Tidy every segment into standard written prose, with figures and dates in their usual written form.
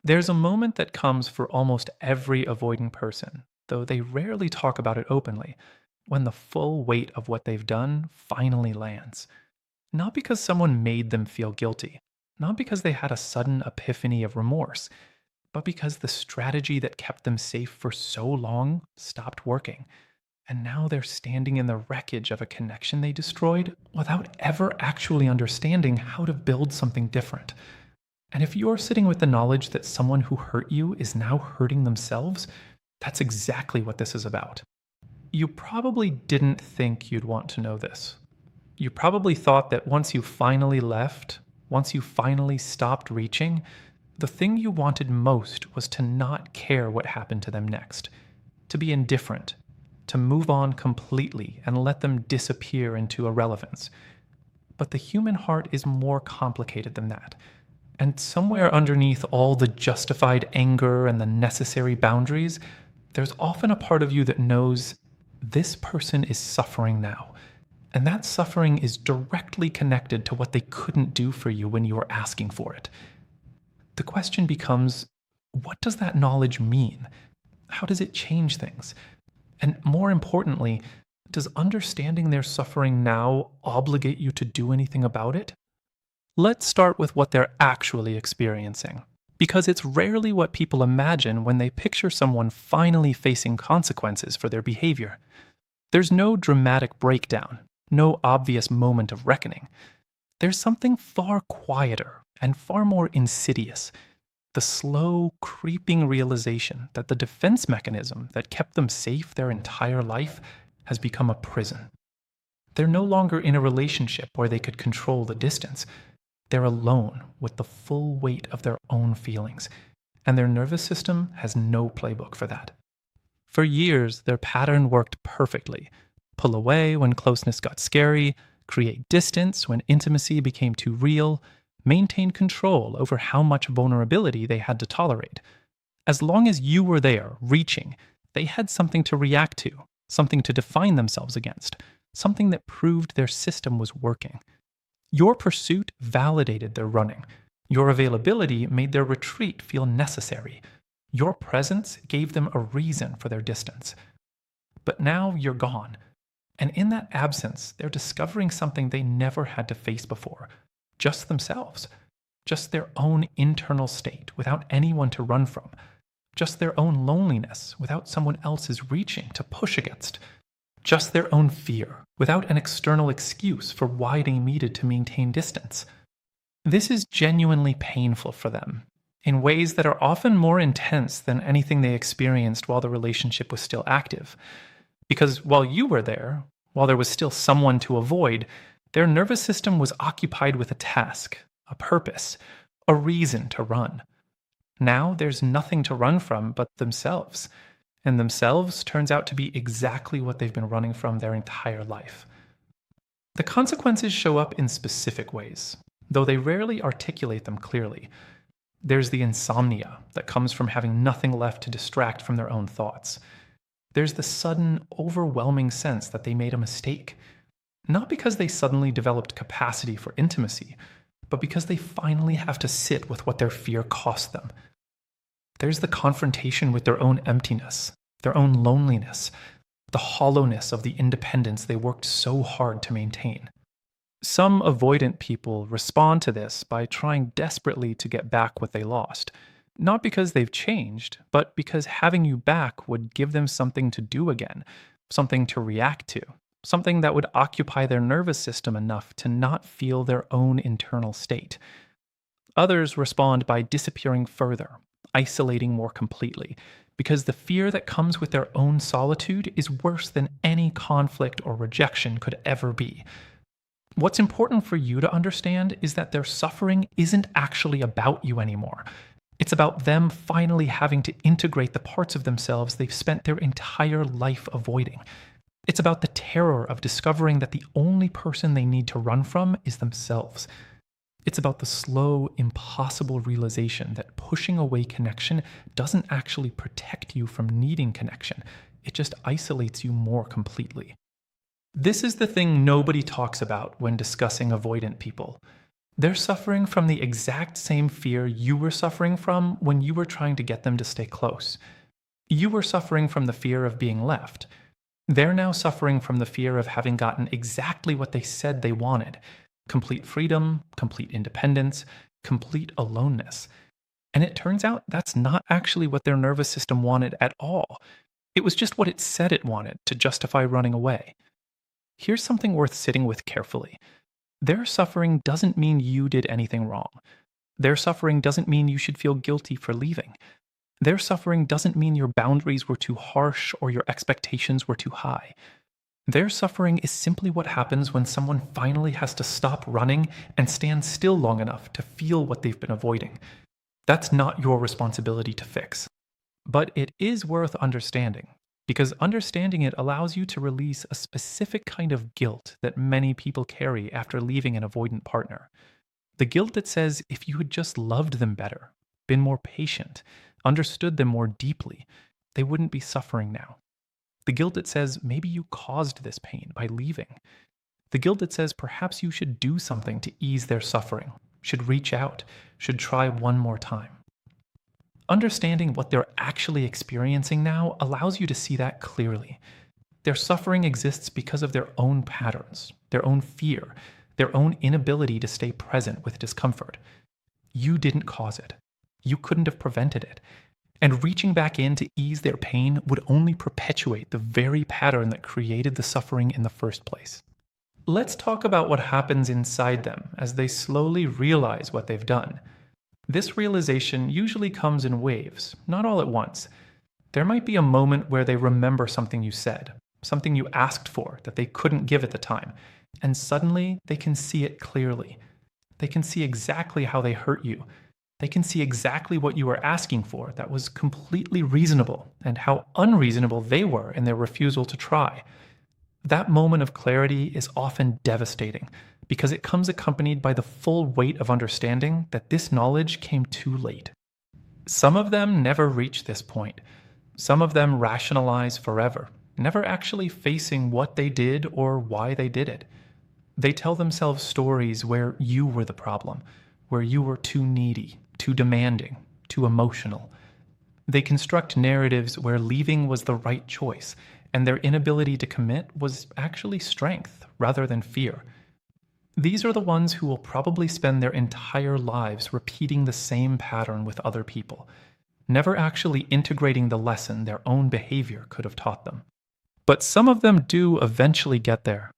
There's a moment that comes for almost every avoiding person, though they rarely talk about it openly, when the full weight of what they've done finally lands. Not because someone made them feel guilty, not because they had a sudden epiphany of remorse, but because the strategy that kept them safe for so long stopped working. And now they're standing in the wreckage of a connection they destroyed without ever actually understanding how to build something different. And if you're sitting with the knowledge that someone who hurt you is now hurting themselves, that's exactly what this is about. You probably didn't think you'd want to know this. You probably thought that once you finally left, once you finally stopped reaching, the thing you wanted most was to not care what happened to them next, to be indifferent, to move on completely and let them disappear into irrelevance. But the human heart is more complicated than that. And somewhere underneath all the justified anger and the necessary boundaries, there's often a part of you that knows this person is suffering now. And that suffering is directly connected to what they couldn't do for you when you were asking for it. The question becomes, what does that knowledge mean? How does it change things? And more importantly, does understanding their suffering now obligate you to do anything about it? Let's start with what they're actually experiencing, because it's rarely what people imagine when they picture someone finally facing consequences for their behavior. There's no dramatic breakdown, no obvious moment of reckoning. There's something far quieter and far more insidious: the slow, creeping realization that the defense mechanism that kept them safe their entire life has become a prison. They're no longer in a relationship where they could control the distance. They're alone with the full weight of their own feelings, and their nervous system has no playbook for that. For years, their pattern worked perfectly: pull away when closeness got scary, create distance when intimacy became too real, maintain control over how much vulnerability they had to tolerate. As long as you were there, reaching, they had something to react to, something to define themselves against, something that proved their system was working. Your pursuit validated their running. Your availability made their retreat feel necessary. Your presence gave them a reason for their distance. But now you're gone. And in that absence, they're discovering something they never had to face before: just themselves. Just their own internal state without anyone to run from. Just their own loneliness without someone else's reaching to push against. Just their own fear without an external excuse for why they needed to maintain distance. This is genuinely painful for them, in ways that are often more intense than anything they experienced while the relationship was still active. Because while you were there, while there was still someone to avoid, their nervous system was occupied with a task, a purpose, a reason to run. Now there's nothing to run from but themselves. And themselves turns out to be exactly what they've been running from their entire life. The consequences show up in specific ways, though they rarely articulate them clearly. There's the insomnia that comes from having nothing left to distract from their own thoughts. There's the sudden, overwhelming sense that they made a mistake, not because they suddenly developed capacity for intimacy, but because they finally have to sit with what their fear cost them. There's the confrontation with their own emptiness, their own loneliness, the hollowness of the independence they worked so hard to maintain. Some avoidant people respond to this by trying desperately to get back what they lost, not because they've changed, but because having you back would give them something to do again, something to react to, something that would occupy their nervous system enough to not feel their own internal state. Others respond by disappearing further, isolating more completely, because the fear that comes with their own solitude is worse than any conflict or rejection could ever be. What's important for you to understand is that their suffering isn't actually about you anymore. It's about them finally having to integrate the parts of themselves they've spent their entire life avoiding. It's about the terror of discovering that the only person they need to run from is themselves. It's about the slow, impossible realization that pushing away connection doesn't actually protect you from needing connection. It just isolates you more completely. This is the thing nobody talks about when discussing avoidant people. They're suffering from the exact same fear you were suffering from when you were trying to get them to stay close. You were suffering from the fear of being left. They're now suffering from the fear of having gotten exactly what they said they wanted: complete freedom, complete independence, complete aloneness. And it turns out that's not actually what their nervous system wanted at all. It was just what it said it wanted to justify running away. Here's something worth sitting with carefully. Their suffering doesn't mean you did anything wrong. Their suffering doesn't mean you should feel guilty for leaving. Their suffering doesn't mean your boundaries were too harsh or your expectations were too high. Their suffering is simply what happens when someone finally has to stop running and stand still long enough to feel what they've been avoiding. That's not your responsibility to fix. But it is worth understanding, because understanding it allows you to release a specific kind of guilt that many people carry after leaving an avoidant partner. The guilt that says if you had just loved them better, been more patient, understood them more deeply, they wouldn't be suffering now. The guilt that says maybe you caused this pain by leaving. The guilt that says perhaps you should do something to ease their suffering, should reach out, should try one more time. Understanding what they're actually experiencing now allows you to see that clearly. Their suffering exists because of their own patterns, their own fear, their own inability to stay present with discomfort. You didn't cause it. You couldn't have prevented it. And reaching back in to ease their pain would only perpetuate the very pattern that created the suffering in the first place. Let's talk about what happens inside them as they slowly realize what they've done. This realization usually comes in waves, not all at once. There might be a moment where they remember something you said, something you asked for that they couldn't give at the time, and suddenly they can see it clearly. They can see exactly how they hurt you. They can see exactly what you were asking for that was completely reasonable, and how unreasonable they were in their refusal to try. That moment of clarity is often devastating because it comes accompanied by the full weight of understanding that this knowledge came too late. Some of them never reach this point. Some of them rationalize forever, never actually facing what they did or why they did it. They tell themselves stories where you were the problem, where you were too needy, too demanding, too emotional. They construct narratives where leaving was the right choice, and their inability to commit was actually strength rather than fear. These are the ones who will probably spend their entire lives repeating the same pattern with other people, never actually integrating the lesson their own behavior could have taught them. But some of them do eventually get there.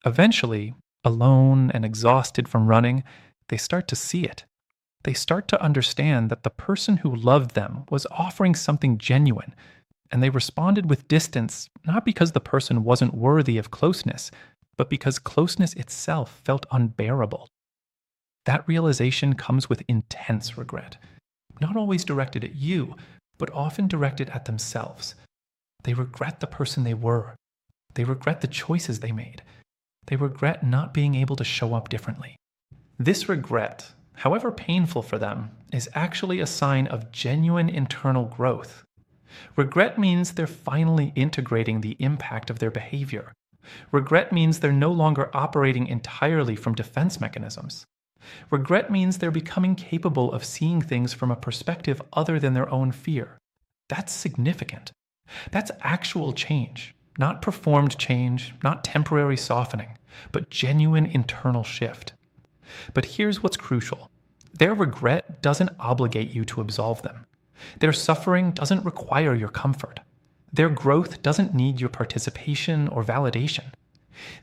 Eventually, alone and exhausted from running, they start to see it. They start to understand that the person who loved them was offering something genuine, and they responded with distance not because the person wasn't worthy of closeness, but because closeness itself felt unbearable. That realization comes with intense regret, not always directed at you, but often directed at themselves. They regret the person they were. They regret the choices they made. They regret not being able to show up differently. This regret, however painful for them, is actually a sign of genuine internal growth. Regret means they're finally integrating the impact of their behavior. Regret means they're no longer operating entirely from defense mechanisms. Regret means they're becoming capable of seeing things from a perspective other than their own fear. That's significant. That's actual change, not performed change, not temporary softening, but genuine internal shift. But here's what's crucial. Their regret doesn't obligate you to absolve them. Their suffering doesn't require your comfort. Their growth doesn't need your participation or validation.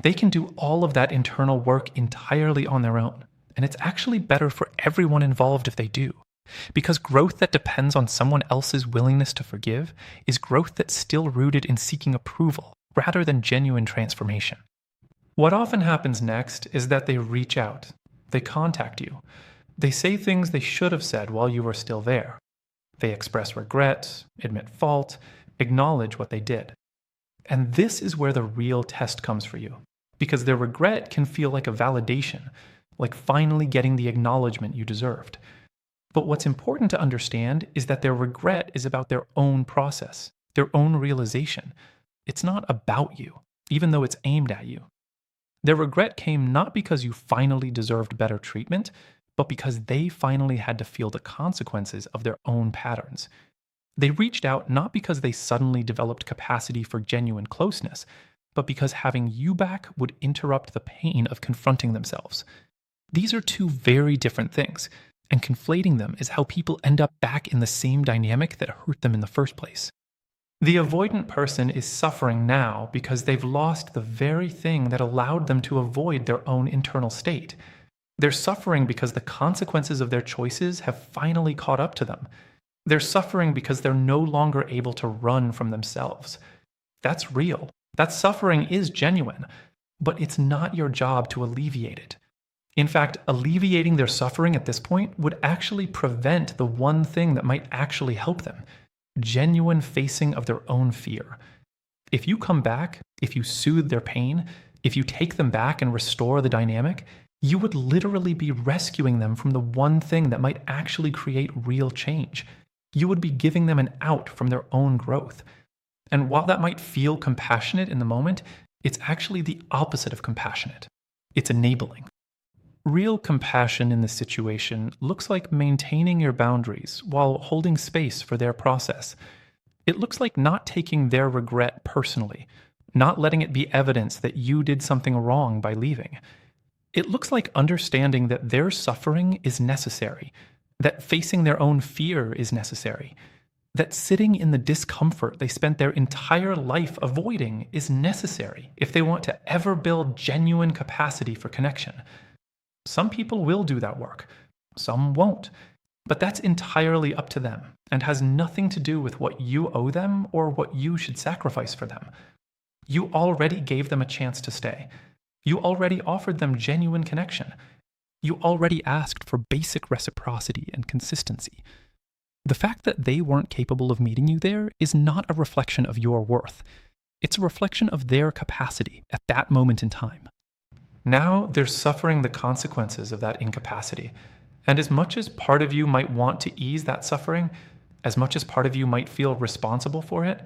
They can do all of that internal work entirely on their own, and it's actually better for everyone involved if they do. Because growth that depends on someone else's willingness to forgive is growth that's still rooted in seeking approval rather than genuine transformation. What often happens next is that they reach out. They contact you. They say things they should have said while you were still there. They express regret, admit fault, acknowledge what they did. And this is where the real test comes for you, because their regret can feel like a validation, like finally getting the acknowledgement you deserved. But what's important to understand is that their regret is about their own process, their own realization. It's not about you, even though it's aimed at you. Their regret came not because you finally deserved better treatment, but because they finally had to feel the consequences of their own patterns. They reached out not because they suddenly developed capacity for genuine closeness, but because having you back would interrupt the pain of confronting themselves. These are two very different things, and conflating them is how people end up back in the same dynamic that hurt them in the first place. The avoidant person is suffering now because they've lost the very thing that allowed them to avoid their own internal state. They're suffering because the consequences of their choices have finally caught up to them. They're suffering because they're no longer able to run from themselves. That's real. That suffering is genuine, but it's not your job to alleviate it. In fact, alleviating their suffering at this point would actually prevent the one thing that might actually help them: genuine facing of their own fear. If you come back, if you soothe their pain, if you take them back and restore the dynamic, you would literally be rescuing them from the one thing that might actually create real change. You would be giving them an out from their own growth. And while that might feel compassionate in the moment, it's actually the opposite of compassionate. It's enabling. Real compassion in this situation looks like maintaining your boundaries while holding space for their process. It looks like not taking their regret personally, not letting it be evidence that you did something wrong by leaving. It looks like understanding that their suffering is necessary, that facing their own fear is necessary, that sitting in the discomfort they spent their entire life avoiding is necessary if they want to ever build genuine capacity for connection. Some people will do that work, some won't, but that's entirely up to them and has nothing to do with what you owe them or what you should sacrifice for them. You already gave them a chance to stay. You already offered them genuine connection. You already asked for basic reciprocity and consistency. The fact that they weren't capable of meeting you there is not a reflection of your worth. It's a reflection of their capacity at that moment in time. Now they're suffering the consequences of that incapacity. And as much as part of you might want to ease that suffering, as much as part of you might feel responsible for it,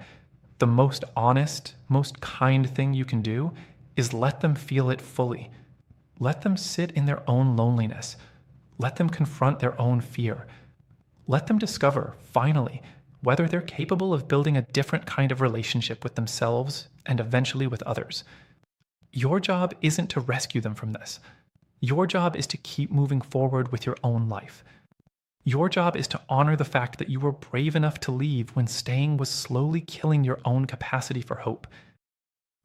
the most honest, most kind thing you can do is let them feel it fully. Let them sit in their own loneliness. Let them confront their own fear. Let them discover, finally, whether they're capable of building a different kind of relationship with themselves and eventually with others. Your job isn't to rescue them from this. Your job is to keep moving forward with your own life. Your job is to honor the fact that you were brave enough to leave when staying was slowly killing your own capacity for hope.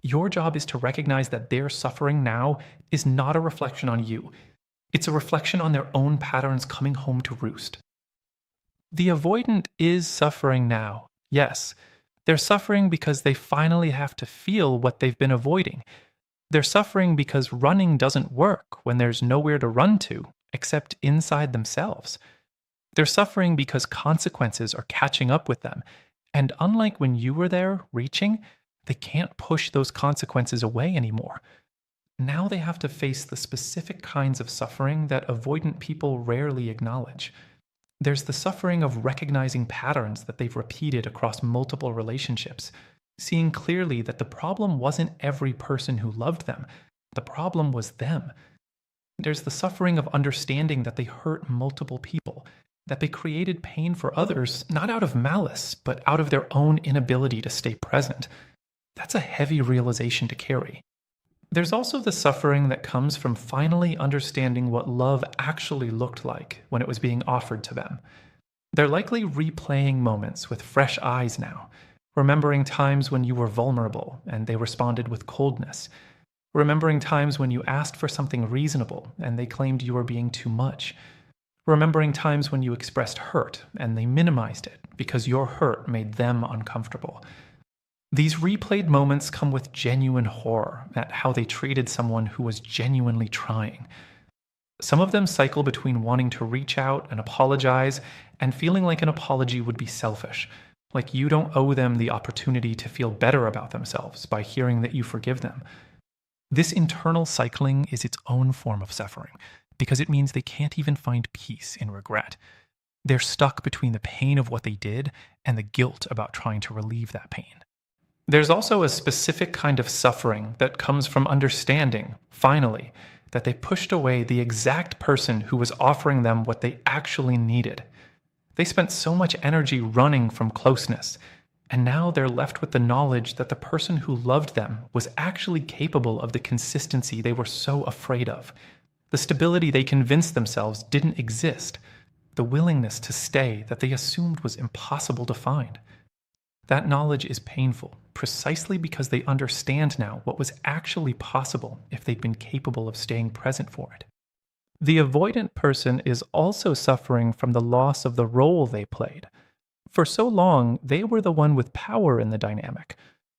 Your job is to recognize that their suffering now is not a reflection on you. It's a reflection on their own patterns coming home to roost. The avoidant is suffering now, yes. They're suffering because they finally have to feel what they've been avoiding. They're suffering because running doesn't work when there's nowhere to run to except inside themselves. They're suffering because consequences are catching up with them, and unlike when you were there, reaching, they can't push those consequences away anymore. Now they have to face the specific kinds of suffering that avoidant people rarely acknowledge. There's the suffering of recognizing patterns that they've repeated across multiple relationships, seeing clearly that the problem wasn't every person who loved them, the problem was them. There's the suffering of understanding that they hurt multiple people, that they created pain for others not out of malice, but out of their own inability to stay present. That's a heavy realization to carry. There's also the suffering that comes from finally understanding what love actually looked like when it was being offered to them. They're likely replaying moments with fresh eyes now, remembering times when you were vulnerable and they responded with coldness, remembering times when you asked for something reasonable and they claimed you were being too much, remembering times when you expressed hurt and they minimized it because your hurt made them uncomfortable. These replayed moments come with genuine horror at how they treated someone who was genuinely trying. Some of them cycle between wanting to reach out and apologize and feeling like an apology would be selfish, like you don't owe them the opportunity to feel better about themselves by hearing that you forgive them. This internal cycling is its own form of suffering, because it means they can't even find peace in regret. They're stuck between the pain of what they did and the guilt about trying to relieve that pain. There's also a specific kind of suffering that comes from understanding, finally, that they pushed away the exact person who was offering them what they actually needed. They spent so much energy running from closeness, and now they're left with the knowledge that the person who loved them was actually capable of the consistency they were so afraid of. The stability they convinced themselves didn't exist. The willingness to stay that they assumed was impossible to find. That knowledge is painful, precisely because they understand now what was actually possible if they'd been capable of staying present for it. The avoidant person is also suffering from the loss of the role they played. For so long, they were the one with power in the dynamic.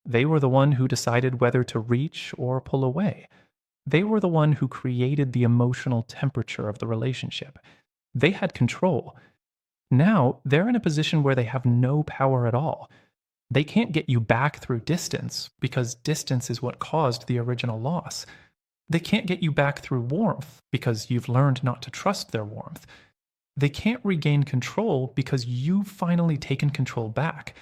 They were the one who decided whether to reach or pull away. They were the one who created the emotional temperature of the relationship. They had control. Now, they're in a position where they have no power at all. They can't get you back through distance, because distance is what caused the original loss. They can't get you back through warmth, because you've learned not to trust their warmth. They can't regain control because you've finally taken control back.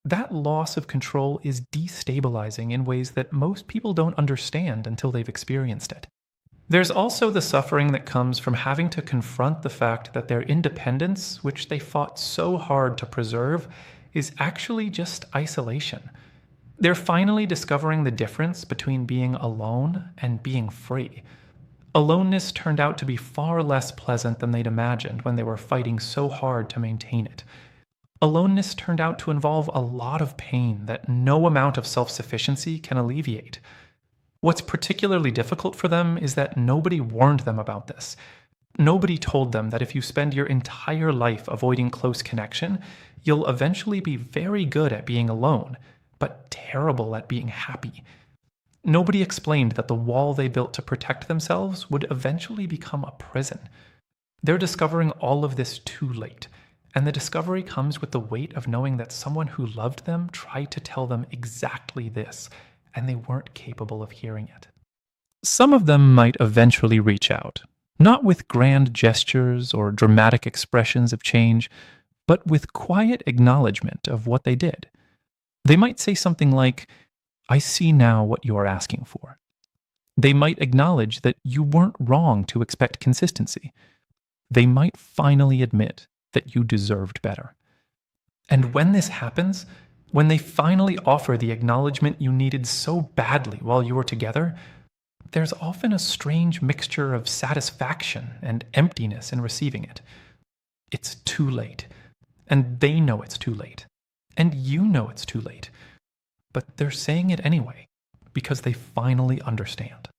That loss of control is destabilizing in ways that most people don't understand until they've experienced it. There's also the suffering that comes from having to confront the fact that their independence, which they fought so hard to preserve, is actually just isolation. They're finally discovering the difference between being alone and being free. Aloneness turned out to be far less pleasant than they'd imagined when they were fighting so hard to maintain it. Aloneness turned out to involve a lot of pain that no amount of self-sufficiency can alleviate. What's particularly difficult for them is that nobody warned them about this. Nobody told them that if you spend your entire life avoiding close connection, you'll eventually be very good at being alone, but terrible at being happy. Nobody explained that the wall they built to protect themselves would eventually become a prison. They're discovering all of this too late, and the discovery comes with the weight of knowing that someone who loved them tried to tell them exactly this, and they weren't capable of hearing it. Some of them might eventually reach out, not with grand gestures or dramatic expressions of change, but with quiet acknowledgement of what they did. They might say something like, "I see now what you are asking for." They might acknowledge that you weren't wrong to expect consistency. They might finally admit that you deserved better. And when this happens, when they finally offer the acknowledgement you needed so badly while you were together, there's often a strange mixture of satisfaction and emptiness in receiving it. It's too late, and they know it's too late, and you know it's too late. But they're saying it anyway, because they finally understand.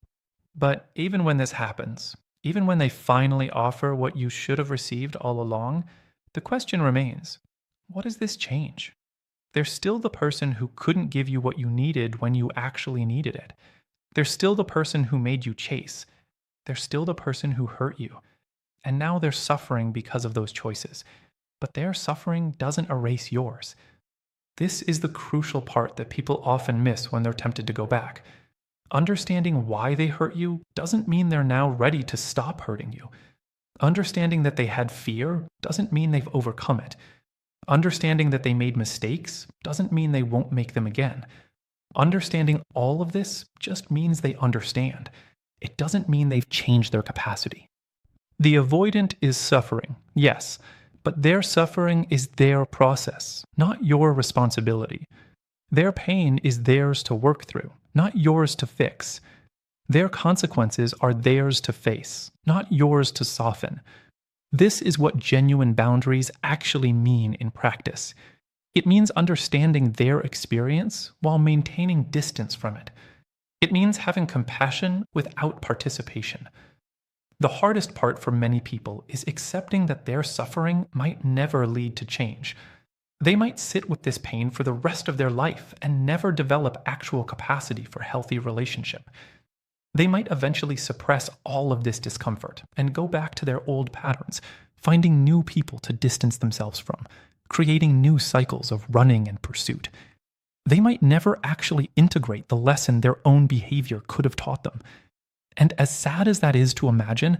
But even when this happens, even when they finally offer what you should have received all along, the question remains, what does this change? They're still the person who couldn't give you what you needed when you actually needed it. They're still the person who made you chase. They're still the person who hurt you. And now they're suffering because of those choices. But their suffering doesn't erase yours. This is the crucial part that people often miss when they're tempted to go back. Understanding why they hurt you doesn't mean they're now ready to stop hurting you. Understanding that they had fear doesn't mean they've overcome it. Understanding that they made mistakes doesn't mean they won't make them again. Understanding all of this just means they understand. It doesn't mean they've changed their capacity. The avoidant is suffering, yes, but their suffering is their process, not your responsibility. Their pain is theirs to work through, not yours to fix. Their consequences are theirs to face, not yours to soften. This is what genuine boundaries actually mean in practice. It means understanding their experience while maintaining distance from it. It means having compassion without participation. The hardest part for many people is accepting that their suffering might never lead to change. They might sit with this pain for the rest of their life and never develop actual capacity for healthy relationship. They might eventually suppress all of this discomfort and go back to their old patterns, finding new people to distance themselves from, creating new cycles of running and pursuit. They might never actually integrate the lesson their own behavior could have taught them. And as sad as that is to imagine,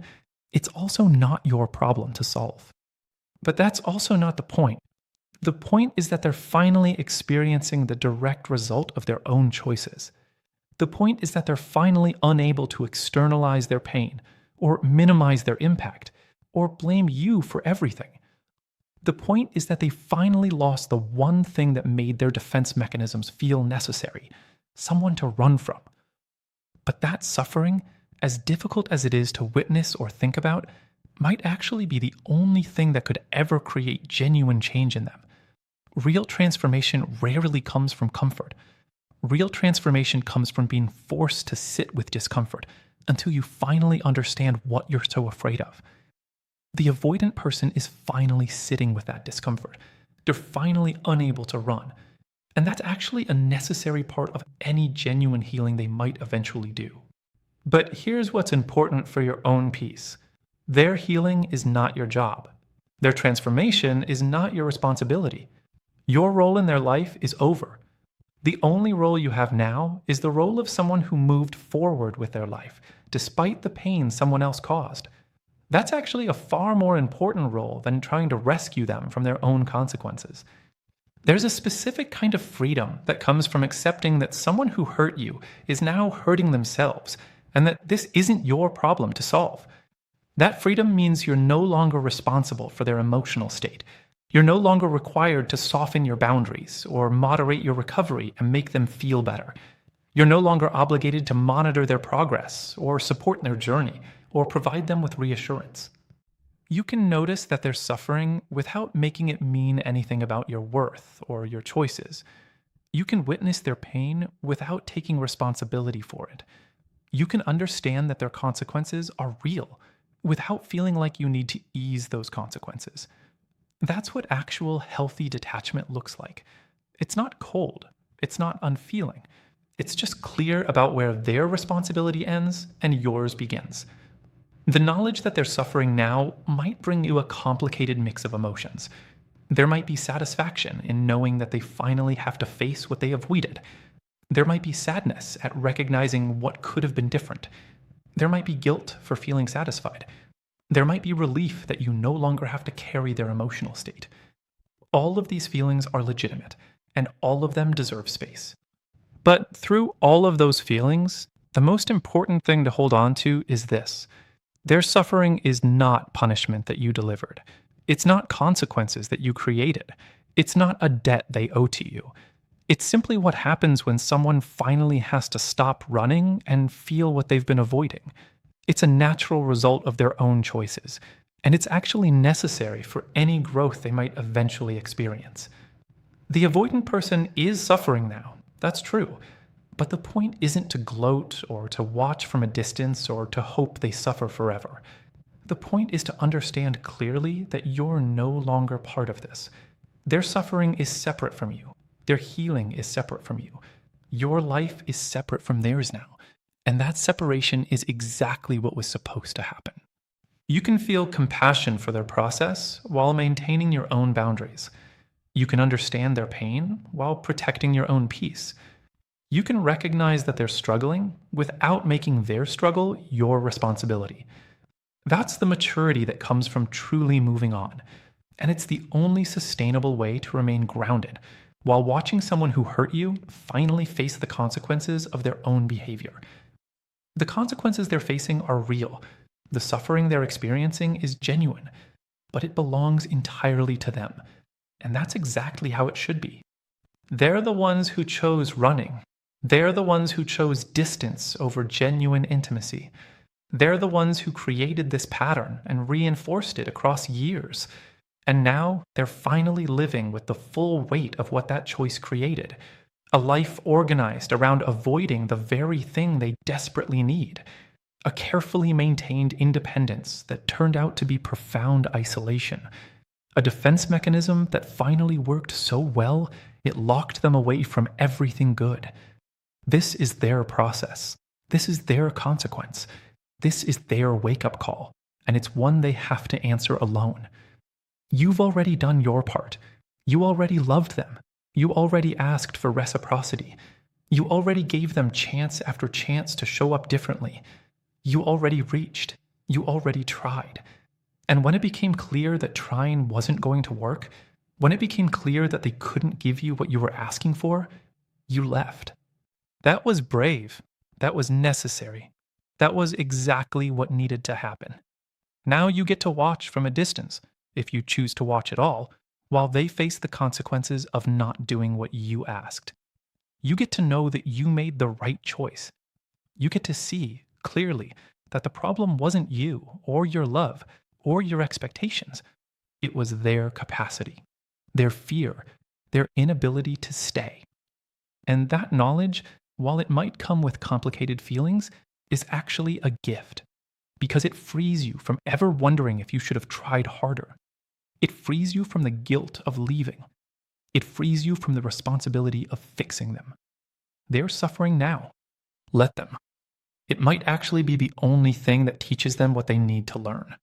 it's also not your problem to solve. But that's also not the point. The point is that they're finally experiencing the direct result of their own choices. The point is that they're finally unable to externalize their pain, or minimize their impact, or blame you for everything. The point is that they finally lost the one thing that made their defense mechanisms feel necessary, someone to run from. But that suffering, as difficult as it is to witness or think about, might actually be the only thing that could ever create genuine change in them. Real transformation rarely comes from comfort. Real transformation comes from being forced to sit with discomfort until you finally understand what you're so afraid of. The avoidant person is finally sitting with that discomfort. They're finally unable to run. And that's actually a necessary part of any genuine healing they might eventually do. But here's what's important for your own peace. Their healing is not your job. Their transformation is not your responsibility. Your role in their life is over. The only role you have now is the role of someone who moved forward with their life, despite the pain someone else caused. That's actually a far more important role than trying to rescue them from their own consequences. There's a specific kind of freedom that comes from accepting that someone who hurt you is now hurting themselves, and that this isn't your problem to solve. That freedom means you're no longer responsible for their emotional state. You're no longer required to soften your boundaries or moderate your recovery and make them feel better. You're no longer obligated to monitor their progress or support their journey or provide them with reassurance. You can notice that they're suffering without making it mean anything about your worth or your choices. You can witness their pain without taking responsibility for it. You can understand that their consequences are real without feeling like you need to ease those consequences. That's what actual healthy detachment looks like. It's not cold. It's not unfeeling. It's just clear about where their responsibility ends and yours begins. The knowledge that they're suffering now might bring you a complicated mix of emotions. There might be satisfaction in knowing that they finally have to face what they avoided. There might be sadness at recognizing what could have been different. There might be guilt for feeling satisfied. There might be relief that you no longer have to carry their emotional state. All of these feelings are legitimate, and all of them deserve space. But through all of those feelings, the most important thing to hold on to is this. Their suffering is not punishment that you delivered. It's not consequences that you created. It's not a debt they owe to you. It's simply what happens when someone finally has to stop running and feel what they've been avoiding. It's a natural result of their own choices, and it's actually necessary for any growth they might eventually experience. The avoidant person is suffering now, that's true, but the point isn't to gloat or to watch from a distance or to hope they suffer forever. The point is to understand clearly that you're no longer part of this. Their suffering is separate from you. Their healing is separate from you. Your life is separate from theirs now. And that separation is exactly what was supposed to happen. You can feel compassion for their process while maintaining your own boundaries. You can understand their pain while protecting your own peace. You can recognize that they're struggling without making their struggle your responsibility. That's the maturity that comes from truly moving on. And it's the only sustainable way to remain grounded while watching someone who hurt you finally face the consequences of their own behavior. The consequences they're facing are real. The suffering they're experiencing is genuine, but it belongs entirely to them. And that's exactly how it should be. They're the ones who chose running. They're the ones who chose distance over genuine intimacy. They're the ones who created this pattern and reinforced it across years. And now they're finally living with the full weight of what that choice created. A life organized around avoiding the very thing they desperately need. A carefully maintained independence that turned out to be profound isolation. A defense mechanism that finally worked so well it locked them away from everything good. This is their process. This is their consequence. This is their wake-up call, and it's one they have to answer alone. You've already done your part. You already loved them. You already asked for reciprocity. You already gave them chance after chance to show up differently. You already reached. You already tried. And when it became clear that trying wasn't going to work, When it became clear that they couldn't give you what you were asking for, you left. That was brave. That was necessary. That was exactly what needed to happen. Now you get to watch from a distance, if you choose to watch at all, while they face the consequences of not doing what you asked. You get to know that you made the right choice. You get to see, clearly, that the problem wasn't you, or your love, or your expectations. It was their capacity, their fear, their inability to stay. And that knowledge, while it might come with complicated feelings, is actually a gift because it frees you from ever wondering if you should have tried harder. It frees you from the guilt of leaving. It frees you from the responsibility of fixing them. They're suffering now. Let them. It might actually be the only thing that teaches them what they need to learn.